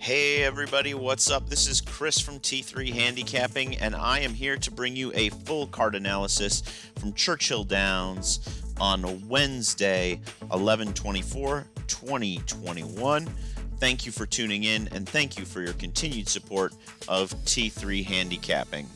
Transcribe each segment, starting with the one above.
Hey everybody, what's up? This is Chris from T3 Handicapping, and I am here to bring you a full card analysis from Churchill Downs on Wednesday, 11/24/2021. Thank you for tuning in, and thank you for your continued support of T3 Handicapping.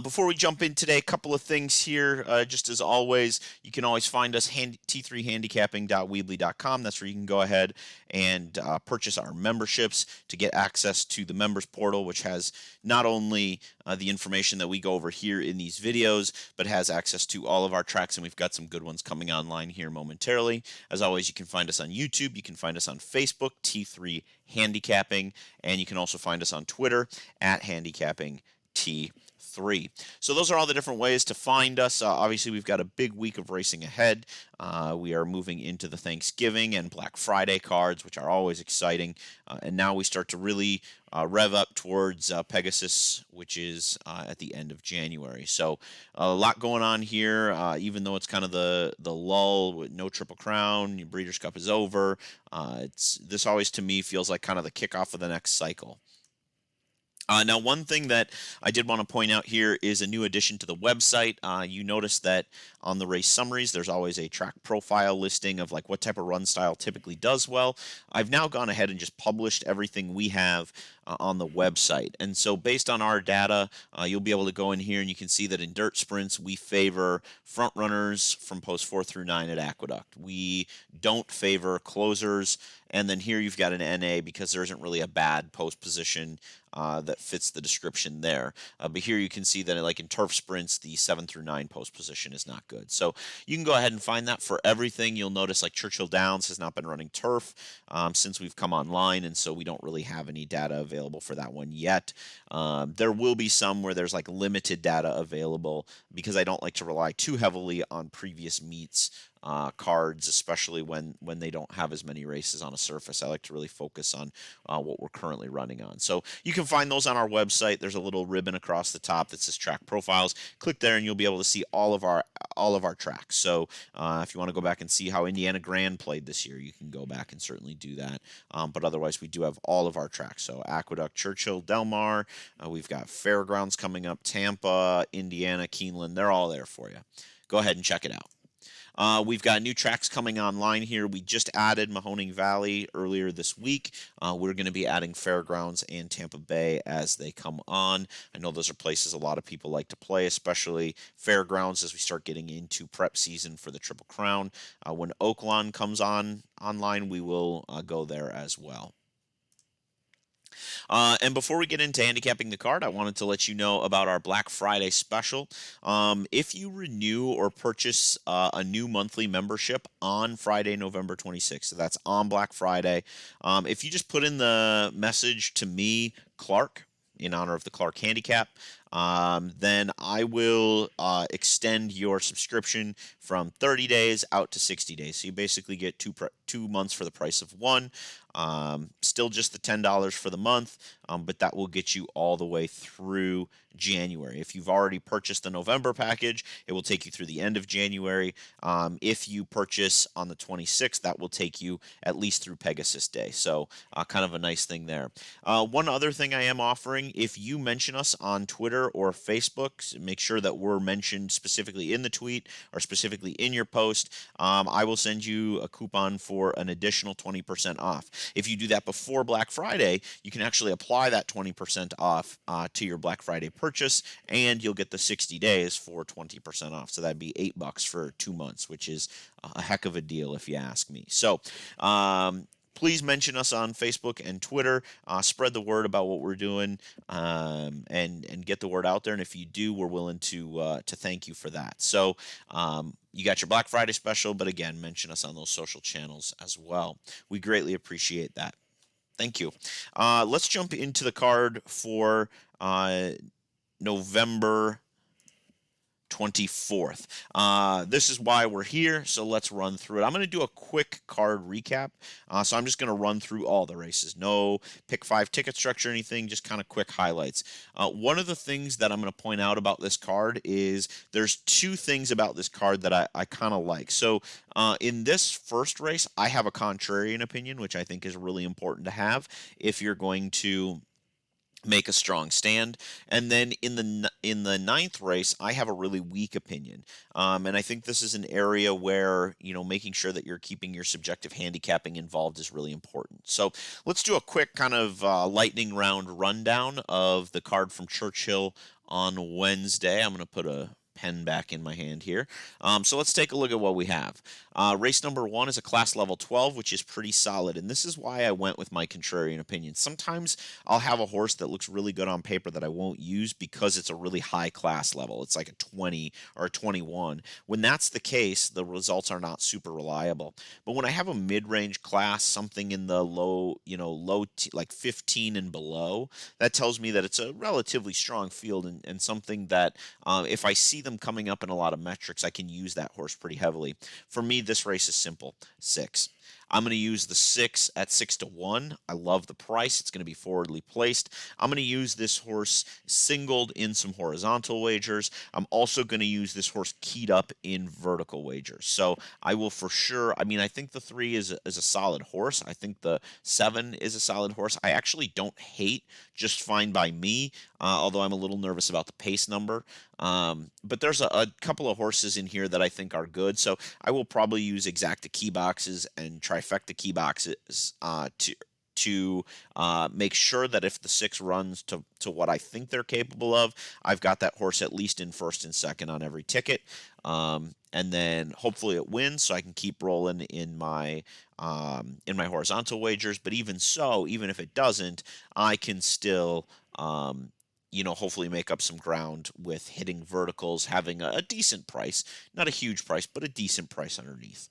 Before we jump in today, a couple of things here. Just as always, you can always find us t3handicapping.weebly.com. That's where you can go ahead and purchase our memberships to get access to the members portal, which has not only the information that we go over here in these videos, but has access to all of our tracks, and we've got some good ones coming online here momentarily. As always, you can find us on YouTube, you can find us on Facebook, T3 Handicapping, and you can also find us on Twitter at handicappingT3. So those are all the different ways to find us. Obviously, we've got a big week of racing ahead. We are moving into the Thanksgiving and Black Friday cards, which are always exciting. And now we start to really rev up towards Pegasus, which is at the end of January. So a lot going on here, even though it's kind of the lull with no Triple Crown. Breeders' Cup is over. This always, to me, feels like kind of the kickoff of the next cycle. Now, one thing that I did want to point out here is a new addition to the website. You notice that on the race summaries, there's always a track profile listing of like what type of run style typically does well. I've now gone ahead and just published everything we have on the website. And so based on our data, you'll be able to go in here and you can see that in dirt sprints, we favor front runners from post 4 through 9 at Aqueduct. We don't favor closers. And then here you've got an NA because there isn't really a bad post position that fits the description there. But here you can see that like in turf sprints, the 7 through 9 post position is not good. So you can go ahead and find that for everything. You'll notice like Churchill Downs has not been running turf since we've come online, and so we don't really have any data available for that one yet. There will be some where there's like limited data available because I don't like to rely too heavily on previous meets cards, especially when they don't have as many races on a surface. I like to really focus on what we're currently running on. So you can find those on our website. There's a little ribbon across the top that says track profiles. Click there and you'll be able to see all of our tracks. So if you want to go back and see how Indiana Grand played this year, you can go back and certainly do that. But otherwise, we do have all of our tracks. So Aqueduct, Churchill, Del Mar. We've got Fairgrounds coming up, Tampa, Indiana, Keeneland. They're all there for you. Go ahead and check it out. We've got new tracks coming online here. We just added Mahoning Valley earlier this week. We're going to be adding Fairgrounds and Tampa Bay as they come on. I know those are places a lot of people like to play, especially Fairgrounds as we start getting into prep season for the Triple Crown. When Oaklawn comes online, we will go there as well. And before we get into handicapping the card, I wanted to let you know about our Black Friday special. If you renew or purchase a new monthly membership on Friday, November 26th, so that's on Black Friday, if you just put in the message to me, Clark, in honor of the Clark Handicap, then I will extend your subscription from 30 days out to 60 days. So you basically get 2 months for the price of one. Still just the $10 for the month, but that will get you all the way through January. If you've already purchased the November package, it will take you through the end of January. If you purchase on the 26th, that will take you at least through Pegasus Day. So kind of a nice thing there. One other thing I am offering, if you mention us on Twitter or Facebook, make sure that we're mentioned specifically in the tweet or specifically in your post. I will send you a coupon for an additional 20% off. If you do that before Black Friday, you can actually apply that 20% off to your Black Friday purchase, and you'll get the 60 days for 20% off. So that'd be $8 for 2 months, which is a heck of a deal if you ask me. So please mention us on Facebook and Twitter. Spread the word about what we're doing, and get the word out there. And if you do, we're willing to thank you for that. So you got your Black Friday special, but again, mention us on those social channels as well. We greatly appreciate that. Thank you. Let's jump into the card for November 24th. This is why we're here, so let's run through it. I'm going to do a quick card recap, so I'm just going to run through all the races. No pick 5 ticket structure or anything, just kind of quick highlights. One of the things that I'm going to point out about this card is there's 2 things about this card that I kind of like. So in this first race, I have a contrarian opinion, which I think is really important to have if you're going to make a strong stand. And then in the ninth race, I have a really weak opinion, and I think this is an area where making sure that you're keeping your subjective handicapping involved is really important. So let's do a quick kind of lightning round rundown of the card from Churchill on Wednesday. I'm going to put a pen back in my hand here. So let's take a look at what we have. Race number 1 is a class level 12, which is pretty solid, and this is why I went with my contrarian opinion. Sometimes I'll have a horse that looks really good on paper that I won't use because it's a really high class level. It's like a 20 or a 21. When that's the case, the results are not super reliable. But when I have a mid-range class, something in the low, like 15 and below, that tells me that it's a relatively strong field and something that if I see them coming up in a lot of metrics, I can use that horse pretty heavily. For me, this race is simple. 6. I'm going to use the 6 at 6-1. I love the price. It's going to be forwardly placed. I'm going to use this horse singled in some horizontal wagers. I'm also going to use this horse keyed up in vertical wagers. So I will for sure, I think the 3 is a solid horse. I think the 7 is a solid horse. I actually don't hate Just Fine by Me, although I'm a little nervous about the pace number. But there's a couple of horses in here that I think are good. So I will probably use exacta key boxes and trifecta key boxes to make sure that if the 6 runs to what I think they're capable of, I've got that horse at least in first and second on every ticket. And then hopefully it wins so I can keep rolling in my horizontal wagers. But even so, even if it doesn't, I can still hopefully make up some ground with hitting verticals, having a decent price, not a huge price, but a decent price underneath.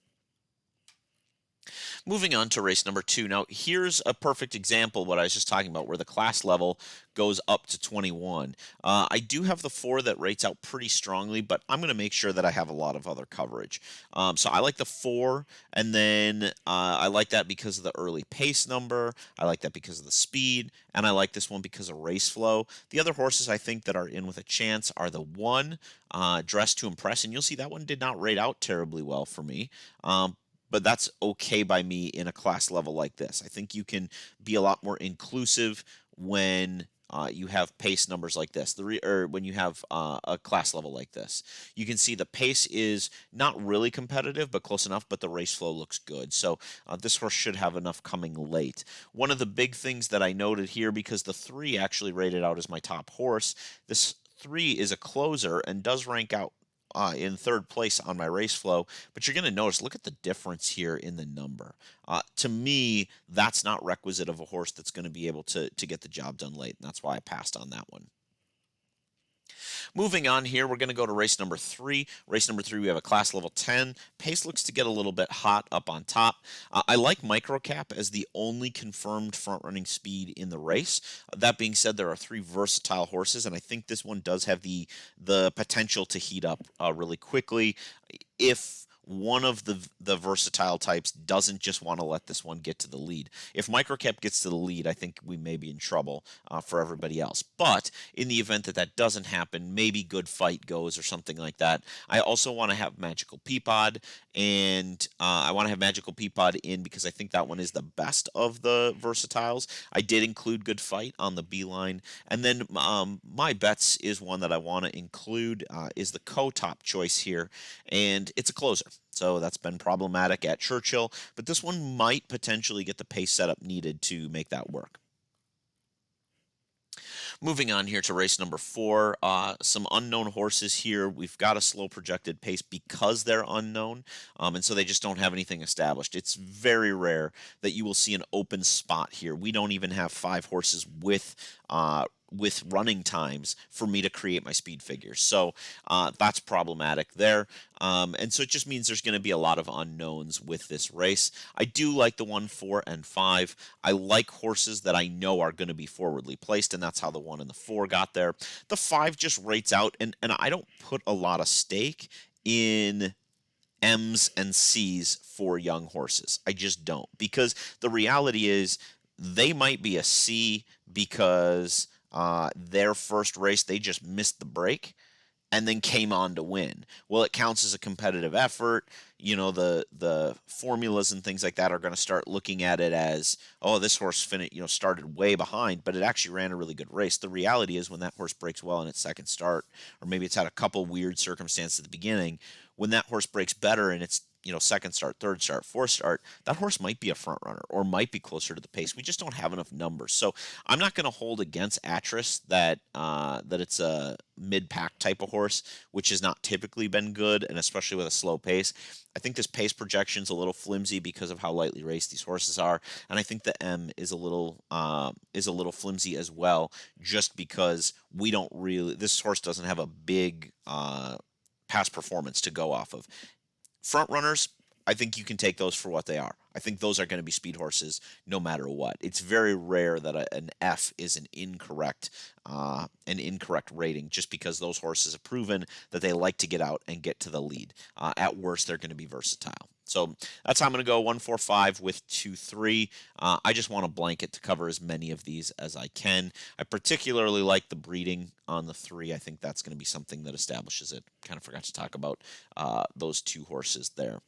Moving on to race number 2. Now, here's a perfect example of what I was just talking about, where the class level goes up to 21. I do have the 4 that rates out pretty strongly, but I'm going to make sure that I have a lot of other coverage. So I like the 4, and then I like that because of the early pace number. I like that because of the speed, and I like this one because of race flow. The other horses I think that are in with a chance are the 1, Dressed to Impress, and you'll see that one did not rate out terribly well for me. But that's okay by me in a class level like this. I think you can be a lot more inclusive when you have pace numbers like this, or when you have a class level like this. You can see the pace is not really competitive, but close enough, but the race flow looks good. So this horse should have enough coming late. One of the big things that I noted here, because the 3 actually rated out as my top horse, this 3 is a closer and does rank out in 3rd place on my race flow, but you're going to notice, look at the difference here in the number. To me, that's not requisite of a horse that's going to be able to get the job done late, and that's why I passed on that one. Moving on here, we're going to go to race number 3. Race number 3, we have a class level 10. Pace looks to get a little bit hot up on top. I like Microcap as the only confirmed front-running speed in the race. That being said, there are 3 versatile horses, and I think this one does have the potential to heat up really quickly if one of the versatile types doesn't just want to let this one get to the lead. If Microcap gets to the lead, I think we may be in trouble for everybody else. But in the event that that doesn't happen, maybe Good Fight goes or something like that. I also want to have Magical Peapod, and I want to have Magical Peapod in because I think that one is the best of the versatiles. I did include Good Fight on the B line, and then My Bets is one that I want to include, is the co-top choice here, and it's a closer. So that's been problematic at Churchill, but this one might potentially get the pace setup needed to make that work. Moving on here to race number 4, some unknown horses here. We've got a slow projected pace because they're unknown, and so they just don't have anything established. It's very rare that you will see an open spot here. We don't even have 5 horses with with running times for me to create my speed figures. So that's problematic there. And so it just means there's going to be a lot of unknowns with this race. I do like the 1, 4, and 5. I like horses that I know are going to be forwardly placed, and that's how the 1 and the 4 got there. The 5 just rates out, and I don't put a lot of stake in M's and C's for young horses. I just don't, because the reality is they might be a C because their first race they just missed the break and then came on to win. Well, it counts as a competitive effort. The formulas and things like that are going to start looking at it as, oh, this horse started way behind, but it actually ran a really good race. The reality is when that horse breaks well in its second start, or maybe it's had a couple weird circumstances at the beginning, when that horse breaks better in its second start, third start, fourth start, that horse might be a front runner or might be closer to the pace. We just don't have enough numbers. So I'm not going to hold against Atris that it's a mid-pack type of horse, which has not typically been good, and especially with a slow pace. I think this pace projection is a little flimsy because of how lightly raced these horses are, and I think the M is a little flimsy as well, just because this horse doesn't have a big past performance to go off of. Front runners, I think you can take those for what they are. I think those are going to be speed horses no matter what. It's very rare that an F is an incorrect rating, just because those horses have proven that they like to get out and get to the lead. At worst, they're going to be versatile. So that's how I'm going to go 1, 4, 5 with 2, 3. I just want a blanket to cover as many of these as I can. I particularly like the breeding on the 3. I think that's going to be something that establishes it. Kind of forgot to talk about those 2 horses there.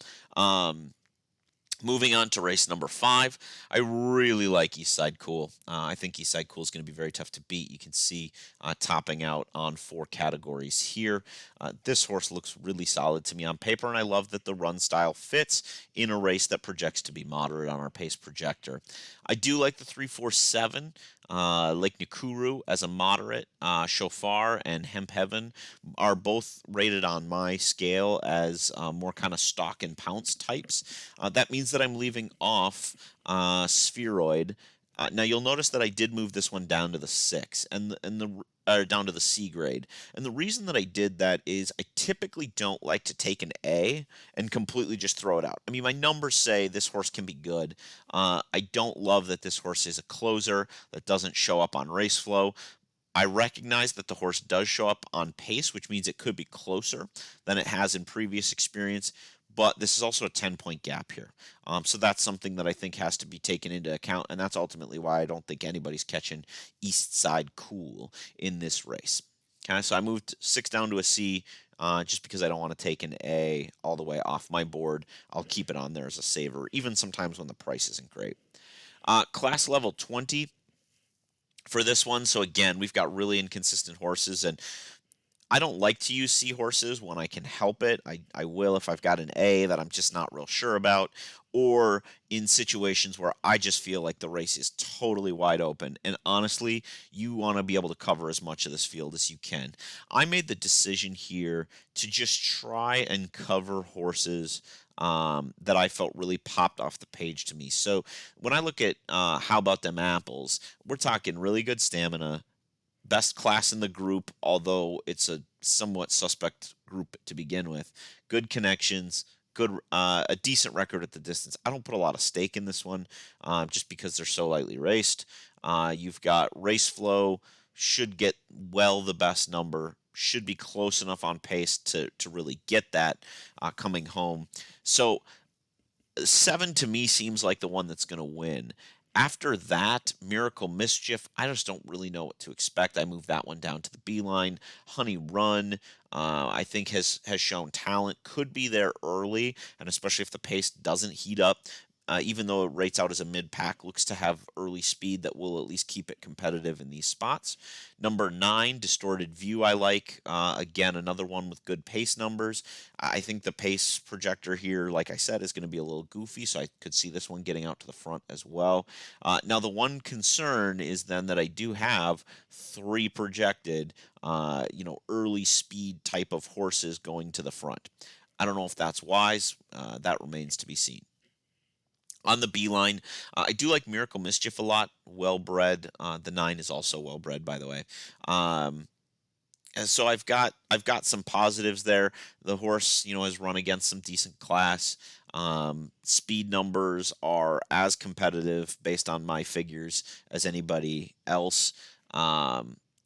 Moving on to race number 5, I really like Eastside Cool. I think Eastside Cool is going to be very tough to beat. You can see topping out on 4 categories here. This horse looks really solid to me on paper, and I love that the run style fits in a race that projects to be moderate on our pace projector. I do like the 3, 4, 7. Lake Nakuru as a moderate, Shofar and Hemp Heaven are both rated on my scale as more kind of stock and pounce types. That means that I'm leaving off Spheroid. Now you'll notice that I did move this one down to the 6 down to the C grade. And the reason that I did that is I typically don't like to take an A and completely just throw it out. I mean, my numbers say this horse can be good. I don't love that this horse is a closer that doesn't show up on race flow. I recognize that the horse does show up on pace, which means it could be closer than it has in previous experience. But this is also a 10-point gap here. So that's something that I think has to be taken into account, and that's ultimately why I don't think anybody's catching East Side Cool in this race. Okay, so I moved 6 down to a C just because I don't want to take an A all the way off my board. I'll keep it on there as a saver, even sometimes when the price isn't great. Class level 20 for this one. So again, we've got really inconsistent horses, and I don't like to use seahorses when I can help it. I will if I've got an A that I'm just not real sure about, or in situations where I just feel like the race is totally wide open. And honestly, you want to be able to cover as much of this field as you can. I made the decision here to just try and cover horses that I felt really popped off the page to me. So when I look at How About Them Apples, we're talking really good stamina, best class in the group, although it's a somewhat suspect group to begin with. Good connections, a decent record at the distance. I don't put a lot of stake in this one, just because they're so lightly raced. You've got race flow, should get well the best number, should be close enough on pace to really get that coming home. So 7 to me seems like the one that's going to win. After that, Miracle Mischief, I just don't really know what to expect. I moved that one down to the B line. Honey Run, I think has shown talent, could be there early, and especially if the pace doesn't heat up. Even though it rates out as a mid-pack, looks to have early speed that will at least keep it competitive in these spots. Number 9, Distorted View, I like. Again, another one with good pace numbers. I think the pace projector here, like I said, is going to be a little goofy, so I could see this one getting out to the front as well. Now, the one concern is then that I do have 3 projected, early speed type of horses going to the front. I don't know if that's wise. That remains to be seen. On the B line, I do like Miracle Mischief a lot. Well bred. The 9 is also well bred, by the way. Um, and so I've got some positives there. The horse, has run against some decent class. Speed numbers are as competitive based on my figures as anybody else.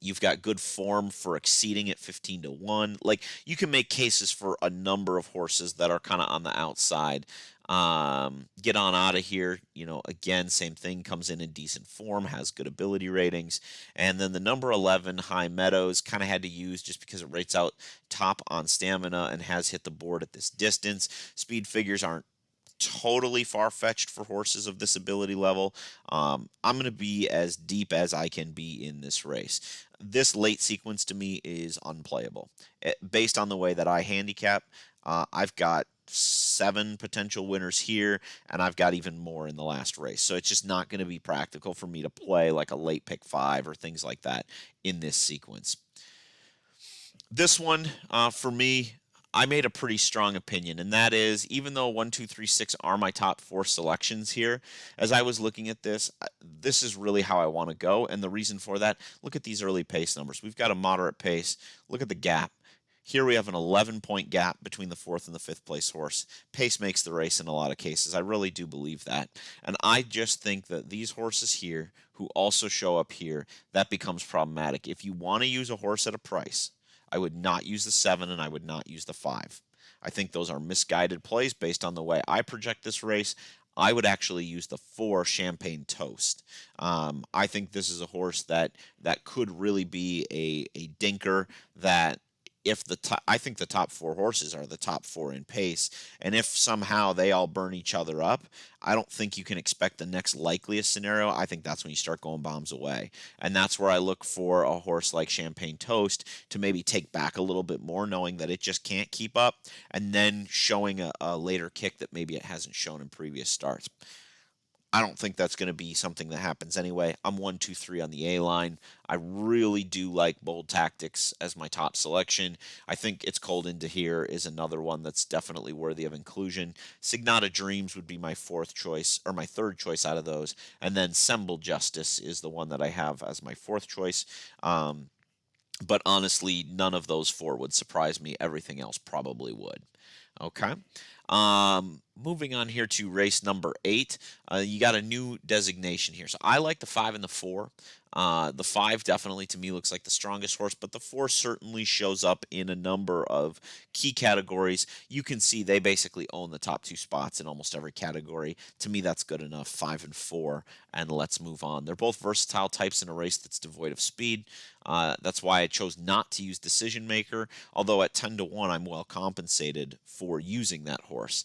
You've got good form for exceeding it 15-1. Like, you can make cases for a number of horses that are kind of on the outside. Get on out of here. Again, same thing, comes in decent form, has good ability ratings. And then the number 11, High Meadows, kind of had to use just because it rates out top on stamina and has hit the board at this distance. Speed figures aren't totally far-fetched for horses of this ability level. I'm going to be as deep as I can be in this race. This late sequence to me is unplayable. Based on the way that I handicap, I've got 7 potential winners here, and I've got even more in the last race. So it's just not going to be practical for me to play like a late pick 5 or things like that in this sequence. This one, for me, I made a pretty strong opinion, and that is, even though 1, 2, 3, 6 are my top 4 selections here, as I was looking at this, this is really how I want to go. And the reason for that, look at these early pace numbers. We've got a moderate pace. Look at the gap. Here we have an 11-point gap between the 4th and the 5th place horse. Pace makes the race in a lot of cases. I really do believe that. And I just think that these horses here, who also show up here, that becomes problematic. If you want to use a horse at a price, I would not use the 7 and I would not use the 5. I think those are misguided plays based on the way I project this race. I would actually use the 4, Champagne Toast. I think this is a horse that could really be a dinker. That if I think the top 4 horses are the top 4 in pace, and if somehow they all burn each other up, I don't think you can expect the next likeliest scenario. I think that's when you start going bombs away, and that's where I look for a horse like Champagne Toast to maybe take back a little bit more, knowing that it just can't keep up, and then showing a later kick that maybe it hasn't shown in previous starts. I don't think that's going to be something that happens anyway. I'm 1, 2, 3 on the A line. I really do like Bold Tactics as my top selection. I think It's Cold Into Here is another one that's definitely worthy of inclusion. Signata Dreams would be my 4th choice, or my 3rd choice out of those. And then Semble Justice is the one that I have as my 4th choice. But honestly, none of those 4 would surprise me. Everything else probably would. Okay. Moving on here to race number 8. You got a new designation here. So I like the 5 and the 4. The 5 definitely to me looks like the strongest horse, but the 4 certainly shows up in a number of key categories. You can see they basically own the top 2 spots in almost every category. To me, that's good enough. 5 and 4, and let's move on. They're both versatile types in a race that's devoid of speed. That's why I chose not to use Decision Maker, although at 10-1, I'm well compensated for using that horse.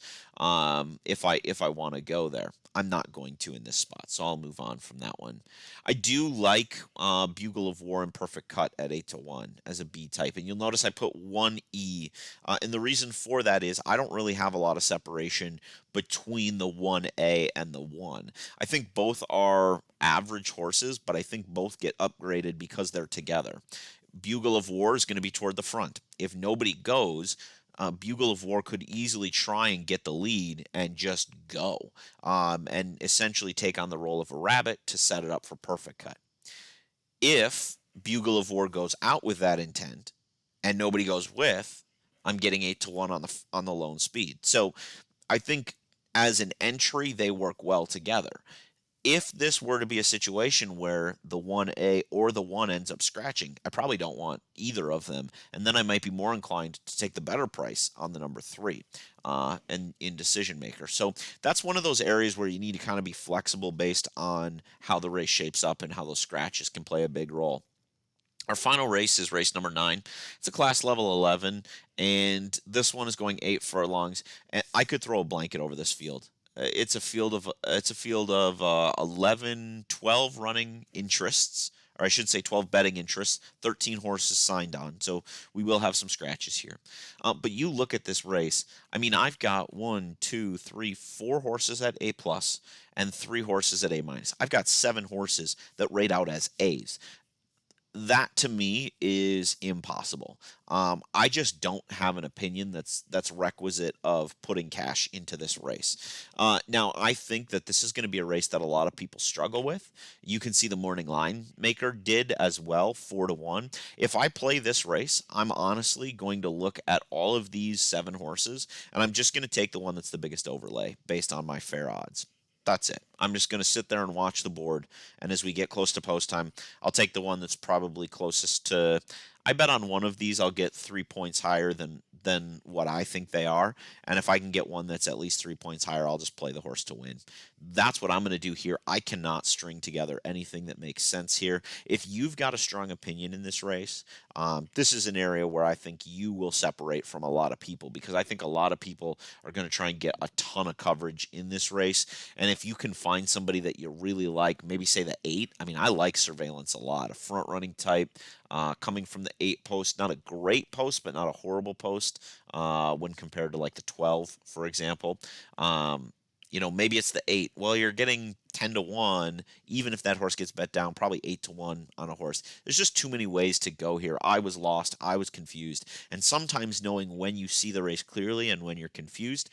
If I want to go there, I'm not going to in this spot, so I'll move on from that one. I do like Bugle of War and Perfect Cut at 8-1 as a B type, and you'll notice I put 1E, and the reason for that is I don't really have a lot of separation between the 1A and the 1. I think both are average horses, but I think both get upgraded because they're together. Bugle of War is going to be toward the front. If nobody goes, Bugle of War could easily try and get the lead and just go, and essentially take on the role of a rabbit to set it up for Perfect Cut. If Bugle of War goes out with that intent and nobody goes with, I'm getting 8-1 on the lone speed. So I think as an entry, they work well together. If this were to be a situation where the 1A or the 1 ends up scratching, I probably don't want either of them, and then I might be more inclined to take the better price on the number 3 and in Decision Maker. So that's one of those areas where you need to kind of be flexible based on how the race shapes up and how those scratches can play a big role. Our final race is race number 9. It's a class level 11, and this one is going 8 furlongs. And I could throw a blanket over this field. It's a field of 11, 12 running interests, or I should say 12 betting interests, 13 horses signed on. So we will have some scratches here. But you look at this race. I mean, I've got 1, 2, 3, 4 horses at A plus and 3 horses at A minus. I've got 7 horses that rate out as A's. That to me is impossible. I just don't have an opinion that's requisite of putting cash into this race. Now, I think that this is going to be a race that a lot of people struggle with. You can see the morning line maker did as well, 4-1. If I play this race, I'm honestly going to look at all of these 7 horses, and I'm just going to take the one that's the biggest overlay based on my fair odds. That's it. I'm just going to sit there and watch the board. And as we get close to post time, I'll take the one that's probably closest to. I bet on one of these I'll get 3 points higher than what I think they are. And if I can get one that's at least 3 points higher, I'll just play the horse to win. That's what I'm going to do here. I cannot string together anything that makes sense here. If you've got a strong opinion in this race, this is an area where I think you will separate from a lot of people, because I think a lot of people are going to try and get a ton of coverage in this race. And if you can find somebody that you really like, maybe say the 8. I mean, I like Surveillance a lot, a front running type, coming from the 8 post. Not a great post, but not a horrible post when compared to like the 12, for example. Maybe it's the 8. Well, you're getting 10-1, even if that horse gets bet down, probably 8-1 on a horse. There's just too many ways to go here. I was lost. I was confused. And sometimes knowing when you see the race clearly and when you're confused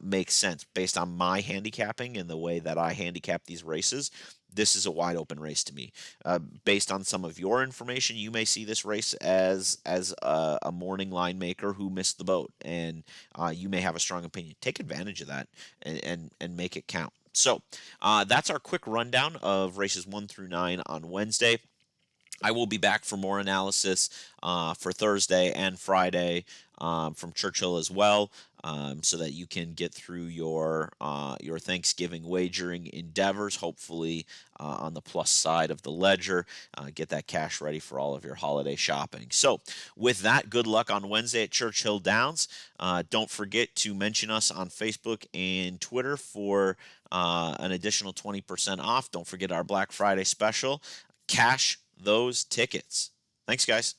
makes sense based on my handicapping and the way that I handicap these races. This is a wide open race to me. Based on some of your information, you may see this race as a morning line maker who missed the boat, and you may have a strong opinion. Take advantage of that and make it count. So that's our quick rundown of races 1 through 9 on Wednesday. I will be back for more analysis for Thursday and Friday from Churchill as well, so that you can get through your Thanksgiving wagering endeavors. Hopefully, on the plus side of the ledger, get that cash ready for all of your holiday shopping. So, with that, good luck on Wednesday at Churchill Downs. Don't forget to mention us on Facebook and Twitter for an additional 20% off. Don't forget our Black Friday special. Cash those tickets. Thanks, guys.